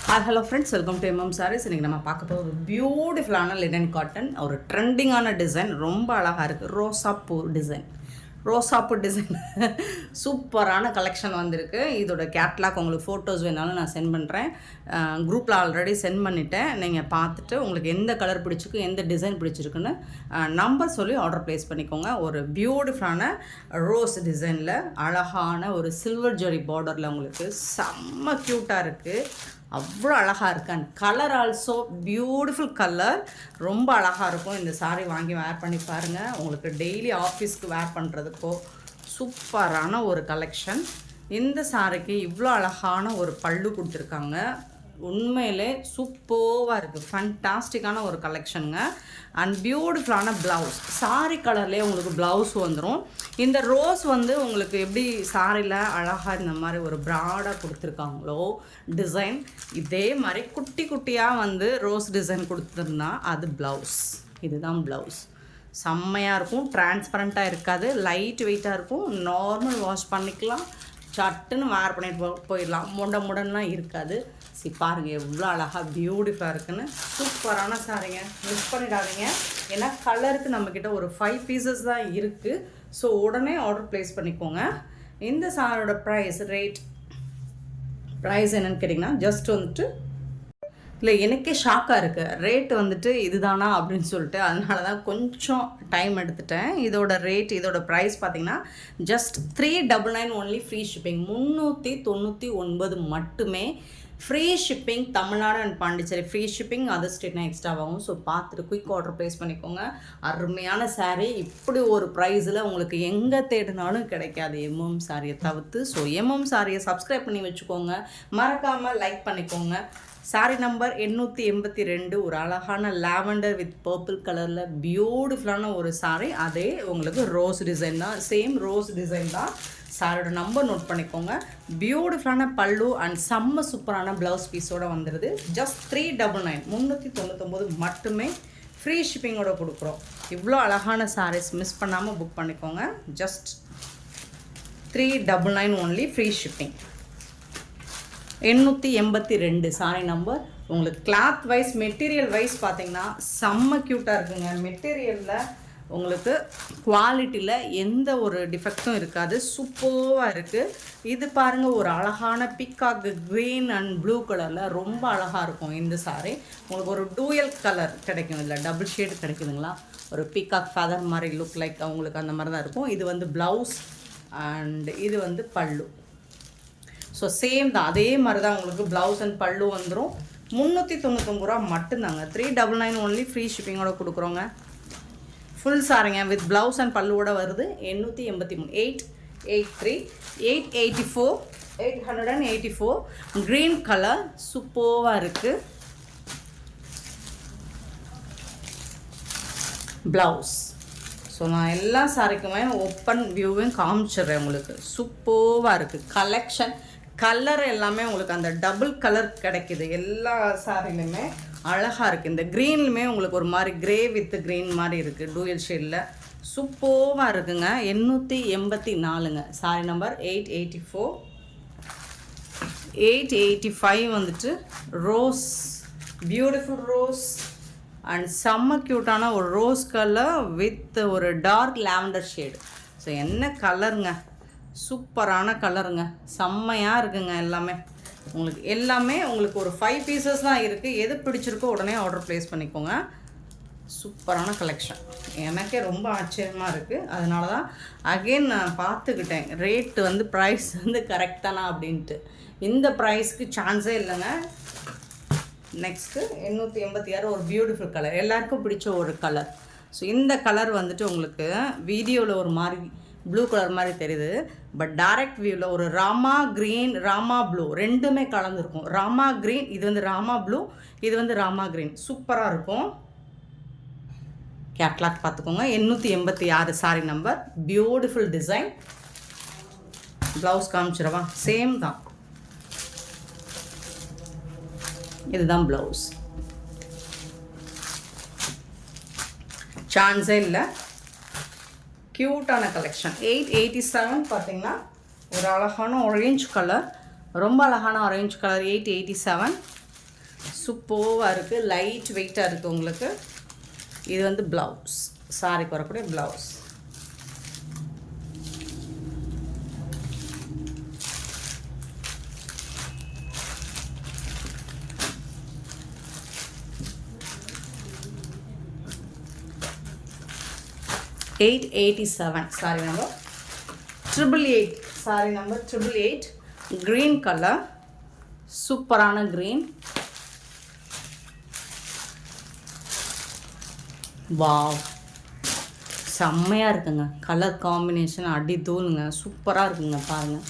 Hello friends, welcome to MM Sarees. இன்றைக்கி நம்ம பார்க்க போகிற ஒரு பியூட்டிஃபுல்லான லினன் காட்டன், ஒரு ட்ரெண்டிங்கான டிசைன், ரொம்ப அழகாக இருக்குது. ரோசாப்பூ டிசைன் சூப்பரான கலெக்ஷன் வந்திருக்கு. இதோட கேட்லாக் உங்களுக்கு ஃபோட்டோஸ் வேணாலும் நான் சென்ட் பண்ணுறேன். குரூப்பில் ஆல்ரெடி சென்ட் பண்ணிவிட்டேன். நீங்கள் பார்த்துட்டு உங்களுக்கு எந்த கலர் பிடிச்சிருக்கு, எந்த டிசைன் பிடிச்சிருக்குன்னு நம்பர் சொல்லி ஆர்டர் ப்ளேஸ் பண்ணிக்கோங்க. ஒரு பியூட்டிஃபுல்லான ரோஸ் டிசைனில் அழகான ஒரு சில்வர் ஜரி பார்டரில் உங்களுக்கு செம்ம க்யூட்டாக இருக்குது. அவ்வளோ அழகாக இருக்குது. And colour also beautiful colour, ரொம்ப அழகாக இருக்கும். இந்த சாரீ வாங்கி வேர் பண்ணி பாருங்கள். உங்களுக்கு டெய்லி ஆஃபீஸ்க்கு வேர் பண்ணுறதுக்கோ சூப்பரான ஒரு கலெக்ஷன். இந்த சாரிக்கு இவ்வளோ அழகான ஒரு பல்லு கொடுத்துருக்காங்க. உண்மையிலே சூப்பராக இருக்குது. ஃபண்டாஸ்டிக்கான ஒரு கலெக்ஷனுங்க. அண்ட் பியூட்டிஃபுல்லான ப்ளவுஸ், சாரி கலர்லேயே உங்களுக்கு ப்ளவுஸ் வந்துடும். இந்த ரோஸ் உங்களுக்கு எப்படி சாரியில் அழகாக இந்த மாதிரி ஒரு ப்ராடாக கொடுத்துருக்காங்களோ டிசைன், இதே மாதிரி குட்டி குட்டியாக ரோஸ் டிசைன் கொடுத்துருந்தா அது ப்ளவுஸ். இதுதான் ப்ளவுஸ். செம்மையாக இருக்கும். டிரான்ஸ்பரண்ட்டாக இருக்காது, லைட் வெயிட்டாக இருக்கும். நார்மல் வாஷ் பண்ணிக்கலாம், சட்டுன்னு வேர் பண்ணிட்டு போயிடலாம். முடன்லாம் இருக்காது. பாருங்கள் எவ்வளோ அழகாக பியூட்டிஃபுல்லாக இருக்குன்னு. சூப்பரான சாரிங்க, மிஸ் பண்ணிடாதீங்க. ஏன்னா கலருக்கு நம்மக்கிட்ட ஒரு 5 பீசஸ் தான் இருக்குது. ஸோ உடனே ஆர்டர் ப்ளேஸ் பண்ணிக்கோங்க. இந்த சாரியோட ப்ரைஸ் என்னென்னு கேட்டிங்கன்னா, ஜஸ்ட் இல்லை எனக்கே ஷாக்காக இருக்குது. ரேட்டு இதுதானா அப்படின்னு சொல்லிட்டு, அதனால தான் கொஞ்சம் டைம் எடுத்துட்டேன். இதோட ப்ரைஸ் பார்த்திங்கன்னா ஜஸ்ட் 399 ஒன்லி. ஃப்ரீ ஷிப்பிங் 399 மட்டுமே. Free shipping Tamil Nadu and Pondicherry. Free shipping other ஸ்டேட்னா எக்ஸ்ட்ரா ஆகும். ஸோ பார்த்துட்டு குயிக் ஆர்டர் ப்ளேஸ் பண்ணிக்கோங்க. அருமையான சாரீ. இப்படி ஒரு ப்ரைஸில் உங்களுக்கு எங்கே தேடினாலும் கிடைக்காது MM சாரியை தவிர்த்து. ஸோ MM சாரியை சப்ஸ்கிரைப் பண்ணி வச்சுக்கோங்க, மறக்காமல் லைக் பண்ணிக்கோங்க. Sorry number 882. ஒரு அழகான லாவெண்டர் வித் பர்பிள் கலரில் பியூட்டிஃபுல்லான ஒரு சாரீ. அதே உங்களுக்கு ரோஸ் டிசைன் தான், சேம் ரோஸ் டிசைன் தான். சாரியோட நம்பர் நோட் பண்ணிக்கோங்க. பியூட்டிஃபுல்லான பல்லு அண்ட் செம்ம சூப்பரான ப்ளவுஸ் பீஸோடு வந்துடுது. ஜஸ்ட் 399 399 மட்டுமே. ஃப்ரீ ஷிப்பிங்கோட கொடுக்குறோம். இவ்வளோ அழகான சாரீஸ் மிஸ் பண்ணாமல் புக் பண்ணிக்கோங்க. Just 399 only. Free shipping 882 sorry number. உங்களுக்கு கிளாத் வைஸ் மெட்டீரியல் வைஸ் பார்த்தீங்கன்னா செம்ம க்யூட்டாக இருக்குங்க. மெட்டீரியலில் உங்களுக்கு குவாலிட்டியில் எந்த ஒரு டிஃபெக்ட்டும் இருக்காது. சூப்பராக இருக்குது. இது பாருங்கள், ஒரு அழகான பீகாக் க்ரீன் அண்ட் ப்ளூ கலரில் ரொம்ப அழகாக இருக்கும் இந்த சாரீ. உங்களுக்கு ஒரு டூயல் கலர் கிடைக்கும், இல்லை டபுள் ஷேடு கிடைக்குதுங்களா. ஒரு பீகாக் ஃபெதர் மாதிரி லுக் லைக் அவங்களுக்கு அந்த மாதிரி தான் இருக்கும். இது ப்ளவுஸ் அண்ட் இது பல்லு. ஸோ சேம் தான், அதே மாதிரி தான் உங்களுக்கு ப்ளவுஸ் அண்ட் பல்லு வந்துடும். 399 ரூபா மட்டும்தாங்க. 399 ஒன்லி. ஃப்ரீ ஷிப்பிங்கோட கொடுக்குறோங்க. ஃபுல் சாரிங்க வித் ப்ளவுஸ் அண்ட் பல்லுவோட வருது. 883 883 884 884 க்ரீன் கலர் சூப்பராக இருக்குது. ப்ளவுஸ். ஸோ நான் எல்லா சாரிக்குமே ஓப்பன் வியூவையும் காமிச்சிடுறேன் உங்களுக்கு. சூப்பராக இருக்குது கலெக்ஷன். கலர் எல்லாமே உங்களுக்கு அந்த டபுள் கலர் கிடைக்கிது. எல்லா சாரிலையுமே அழகாக இருக்குது. இந்த க்ரீன்லுமே உங்களுக்கு ஒரு மாதிரி கிரே வித் க்ரீன் மாதிரி இருக்குது, டூயல் ஷேடில். சூப்பராக இருக்குங்க. 884ங்க. Sari number 884 885 rose, beautiful rose and செம்ம க்யூட்டான ஒரு ரோஸ் கலர் வித் ஒரு டார்க் லாவெண்டர் ஷேடு. ஸோ என்ன கலருங்க, சூப்பரான கலருங்க, செம்மையாக இருக்குங்க. எல்லாமே உங்களுக்கு ஒரு 5 பீசஸ் தான் இருக்குது. எது பிடிச்சிருக்கோ உடனே ஆர்டர் ப்ளேஸ் பண்ணிக்கோங்க. சூப்பரான கலெக்ஷன். எனக்கே ரொம்ப ஆச்சரியமாக இருக்குது. அதனால தான் அகெயின் நான் பார்த்துக்கிட்டேன் ரேட்டு ப்ரைஸ் கரெக்ட் தானா அப்படின்ட்டு. இந்த ப்ரைஸ்க்கு சான்ஸே இல்லைங்க. நெக்ஸ்ட்டு 886 ஒரு பியூட்டிஃபுல் கலர், எல்லாருக்கும் பிடிச்ச ஒரு கலர். ஸோ இந்த கலர் உங்களுக்கு வீடியோவில் ஒரு மாதிரி ப்ளூ கலர் மாதிரி தெரியுது. பட் டைரக்ட் வியூவில் ஒரு ராமா க்ரீன், ராமா ப்ளூ ரெண்டுமே கலந்துருக்கும். ராமா க்ரீன், இது ராமா ப்ளூ, இது ராமா க்ரீன். சூப்பராக இருக்கும். கேட்லாக் பார்த்துக்கோங்க. 886 sari number. Beautiful design. Blouse காமிச்சிடவா? சேம் தான், இதுதான் ப்ளவுஸ். சான்ஸே இல்லை. க்யூட்டான கலெக்ஷன். 887 பார்த்தீங்கன்னா ஒரு அழகான ஆரஞ்சு கலர், ரொம்ப அழகான ஆரஞ்சு கலர். 887 சூப்பராக இருக்குது, லைட் வெயிட்டாக இருக்குது உங்களுக்கு. இது வந்து ப்ளவுஸ், சாரிக்கு வரக்கூடிய blouse. $887 sorry number 888, sorry number 888. Green colour, சூப்பரான க்ரீன். வாவ், செம்மையாக இருக்குங்க. கலர் காம்பினேஷன் அடி தூளுங்க, சூப்பராக இருக்குங்க. பாருங்கள்,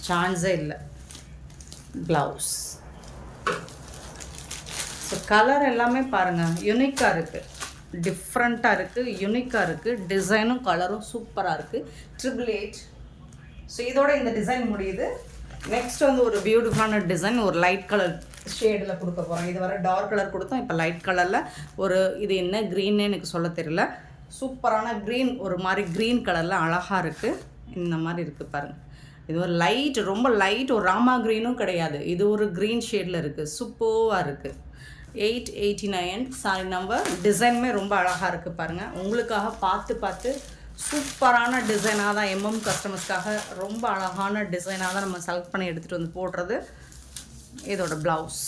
சான்ஸே இல்லை. ப்ளவுஸ். ஸோ கலர் எல்லாமே பாருங்கள் யூனிக்காக இருக்குது, டிஃப்ரெண்ட்டாக இருக்குது, யூனிக்காக இருக்குது. டிசைனும் கலரும் சூப்பராக இருக்குது. 888. ஸோ இதோட இந்த டிசைன் முடியுது. நெக்ஸ்ட் வந்து ஒரு பியூட்டிஃபுல்லான டிசைன், ஒரு லைட் கலர் ஷேடில் கொடுக்க போகிறோம். இது வர டார்க் கலர் கொடுத்தோம், இப்போ லைட் கலரில் ஒரு, இது என்ன க்ரீன்னு எனக்கு சொல்ல தெரியல, சூப்பரான க்ரீன், ஒரு மாதிரி க்ரீன் கலரில் அழகாக இருக்குது. இந்த மாதிரி இருக்குது பாருங்கள். இது ஒரு லைட், ரொம்ப லைட், ஒரு ராமா க்ரீனும் கிடையாது, இது ஒரு க்ரீன் ஷேடில் இருக்குது, சூப்பராக இருக்குது. 889 சாரி நம்பர். டிசைனுமே ரொம்ப அழகாக இருக்குது பாருங்கள். உங்களுக்காக பார்த்து சூப்பரான டிசைனாக தான், எம்எம் கஸ்டமர்ஸ்க்காக ரொம்ப அழகான டிசைனாக தான் நம்ம செலக்ட் பண்ணி எடுத்துகிட்டு வந்து போடுறது. இதோட ப்ளவுஸ்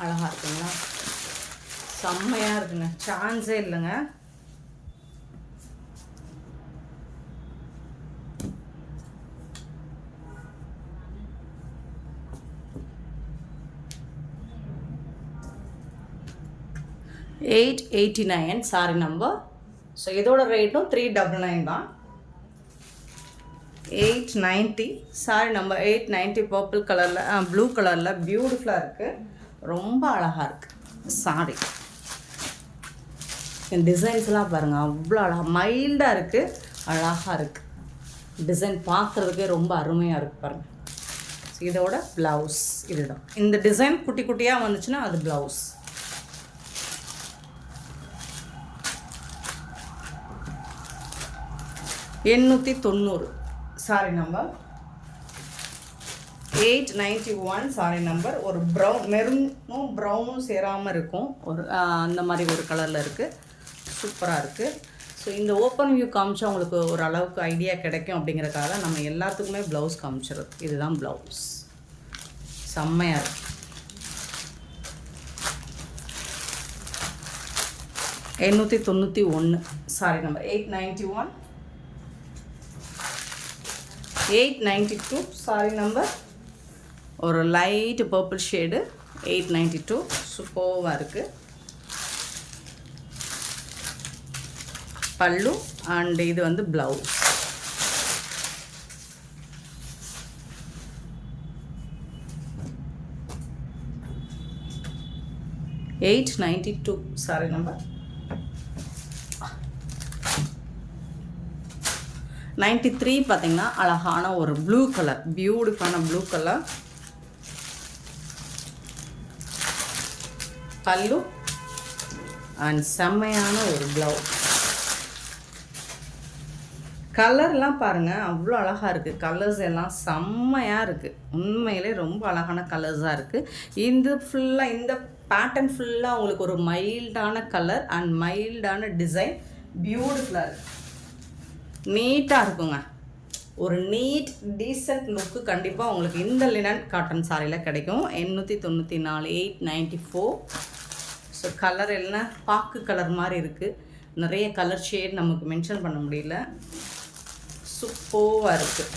அழகாக இருக்குங்களா, செம்மையாக இருக்குங்க, சான்ஸே இல்லைங்க. $889 சாரி நம்பர். ஸோ இதோட ரேட்டும் 399 தான். 890 சாரி நம்பர் 890. பர்பிள் கலரில், ப்ளூ கலரில் பியூட்டிஃபுல்லாக இருக்குது, ரொம்ப அழகாக இருக்குது சாரி. டிசைன்ஸ்லாம் பாருங்கள், அவ்வளோ அழகாக மைல்டாக இருக்குது, அழகாக இருக்குது. டிசைன் பார்க்குறதுக்கே ரொம்ப அருமையாக இருக்குது பாருங்கள். ஸோ இதோட ப்ளவுஸ் இதுதான். இந்த டிசைன் குட்டி குட்டியாக வந்துச்சுன்னா அது blouse. $890 sorry number. 891 sorry number. ஒரு ப்ரௌன், மெரூனும் ப்ரௌனும் சேராமல் இருக்கும், ஒரு அந்த மாதிரி ஒரு கலரில் இருக்குது, சூப்பராக இருக்குது. ஸோ இந்த ஓப்பன் வியூ காமிச்சா உங்களுக்கு ஒரு அளவுக்கு ஐடியா கிடைக்கும் அப்படிங்கிறக்காக நம்ம எல்லாத்துக்குமே ப்ளவுஸ் காமிச்சிடுறது. இதுதான் ப்ளவுஸ், செம்மையாக இருக்குது. 891 சாரி நம்பர். 891. 892 sorry number. ஒரு லைட் பர்பிள் ஷேடு. 892 சூப்பராக இருக்குது. பல்லு அண்ட் இது வந்து ப்ளவுஸ். $892 sorry number. 93 பார்த்தீங்கன்னா அழகான ஒரு ப்ளூ கலர், பியூட்டிஃபுல்லான ப்ளூ கலர். பல்லு அண்ட் செம்மையான ஒரு ப்ளவுஸ். கலர்லாம் பாருங்கள் அவ்வளோ அழகாக இருக்குது, கலர்ஸ் எல்லாம் செம்மையாக இருக்குது, உண்மையிலே ரொம்ப அழகான கலர்ஸாக இருக்குது. இந்த ஃபுல்லாக இந்த பேட்டர்ன் ஃபுல்லாக உங்களுக்கு ஒரு மைல்டான கலர் அண்ட் மைல்டான டிசைன், பியூட்டிஃபுல்லாக இருக்குது, நீட்டாக இருக்குங்க. ஒரு நீட் டீசென்ட் லுக்கு கண்டிப்பாக உங்களுக்கு இந்த லினன் காட்டன் சாரியில் கிடைக்கும். 894. 894. ஸோ கலர் எல்லாம் பாக்கு கலர் மாதிரி இருக்குது, நிறைய கலர் ஷேட் நமக்கு மென்ஷன் பண்ண முடியல, சூப்பராக இருக்குது.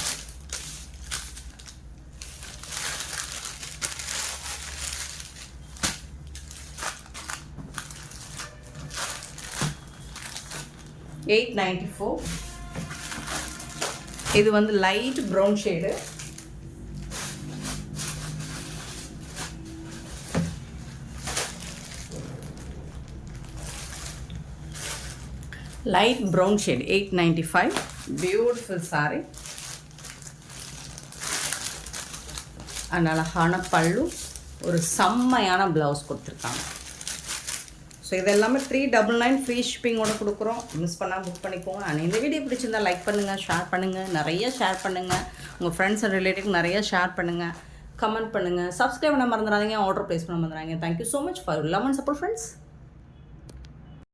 $894. இது வந்து light brown shade. Light brown shade. 895. Beautiful sorry and அழகான பல்லு, ஒரு செம்மையான ப்ளவுஸ் கொடுத்துருக்காங்க. ஸோ இதெல்லாமே 399 ஃப்ரீ ஷிப்பிங்கோட கொடுக்குறோம். மிஸ் பண்ணால் புக் பண்ணிக்கோங்க. அண்ட் இந்த வீடியோ பிடிச்சிருந்தா லைக் பண்ணுங்கள், ஷேர் பண்ணுங்கள், நிறைய ஷேர் பண்ணுங்கள். உங்கள் ஃப்ரெண்ட்ஸ் அண்ட் ரிலேட்டிவ் நிறைய ஷேர் பண்ணுங்கள், கமெண்ட் பண்ணுங்கள், சப்ஸ்கிரைப் பண்ண மறந்துடாதீங்க, ஆர்டர் ப்ளேஸ் பண்ண மறந்துடாதீங்க. Thank you so much for love and support friends.